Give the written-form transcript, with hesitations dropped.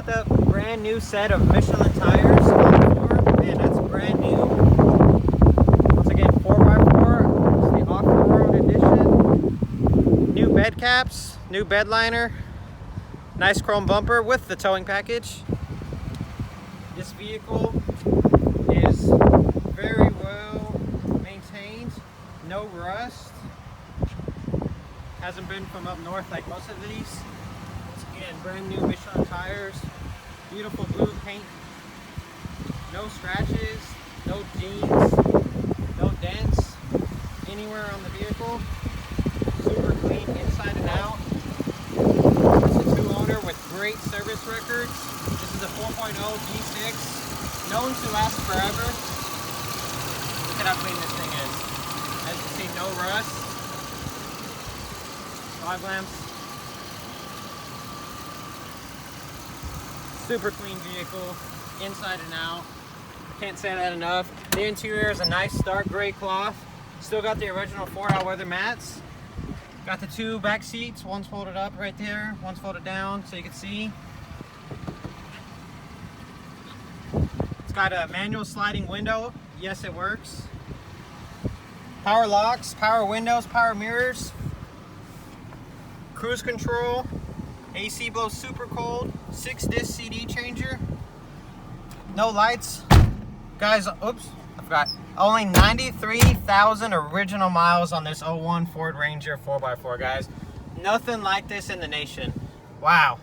got the brand new set of Michelin tires on the floor. Man, that's brand new. Once again, 4x4. It's the off-road edition. New bed caps, new bed liner, nice chrome bumper with the towing package. This vehicle is very well maintained, no rust. Hasn't been from up north like most of these. Again, brand new Michelin tires, beautiful blue paint, no scratches, no dings, no dents anywhere on the vehicle. Super clean inside and out. It's a two-owner with great service records. This is a 4.0 V6, known to last forever. Look at how clean this thing is. As you can see, no rust. Fog lamps. Super clean vehicle, inside and out. Can't say that enough. The interior is a nice dark gray cloth. Still got the original 4 all-weather mats. Got the 2 back seats. One's folded up right there. One's folded down so you can see. It's got a manual sliding window. Yes, it works. Power locks, power windows, power mirrors. Cruise control. AC blows super cold, 6-disc CD changer, no lights. Guys, oops, I forgot. Only 93,000 original miles on this 01 Ford Ranger 4x4, guys. Nothing like this in the nation. Wow.